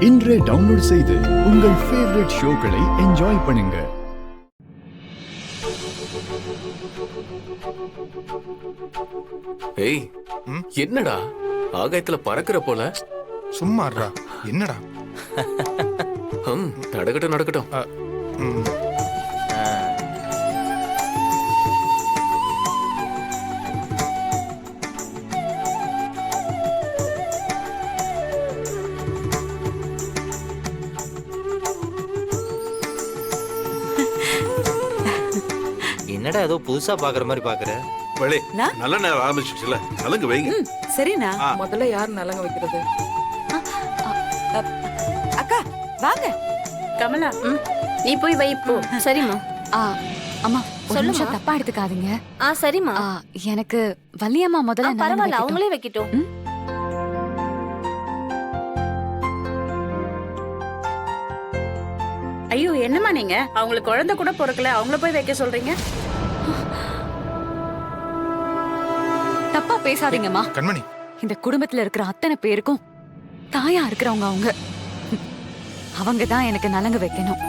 இன்றே டவுன்லோட் செய்து உங்கள் ஃபேவரட் ஷோக்களை என்ஜாய் பண்ணுங்க. ஏய், என்னடா ஆகாயத்துல பறக்கிற போல? சும்மாறா. என்னடா? நடக்கட்டும் நடக்கட்டும். என்னடா ஏதோ புதுசா பாக்குற மாதிரி பாக்குற? வளே, நல்ல நேரம் ஆரம்பிச்சிச்சுல, நலங்கு வைங்க. சரிண்ணா. முதல்ல யார் நலங்க வைக்கிறது? அக்கா வாங்க. கமலா, நீ போய் வை போ. சரிம்மா. அம்மா சொல்லுமா. ஒரு நிமிஷம் தப்பா எடுத்துக்காதீங்க. சரிம்மா. எனக்கு வள்ளியம்மா முதல்ல நலங்கு பரவாயில்ல, வைக்கட்டும். அவங்களே வைக்கட்டும். ஐயோ, என்னம்மா நீங்க அவங்களுக்கு குழந்தை கூட பிறக்கல, அவங்கள போய் வைக்க சொல்றீங்க? தப்பா பேசாதீங்கம்மா. கண்மணி, இந்த குடும்பத்துல இருக்கிற அத்தனை பேருக்கும் தாயா இருக்கிறவங்க அவங்க தான் எனக்கு நலங்கு வைக்கணும்.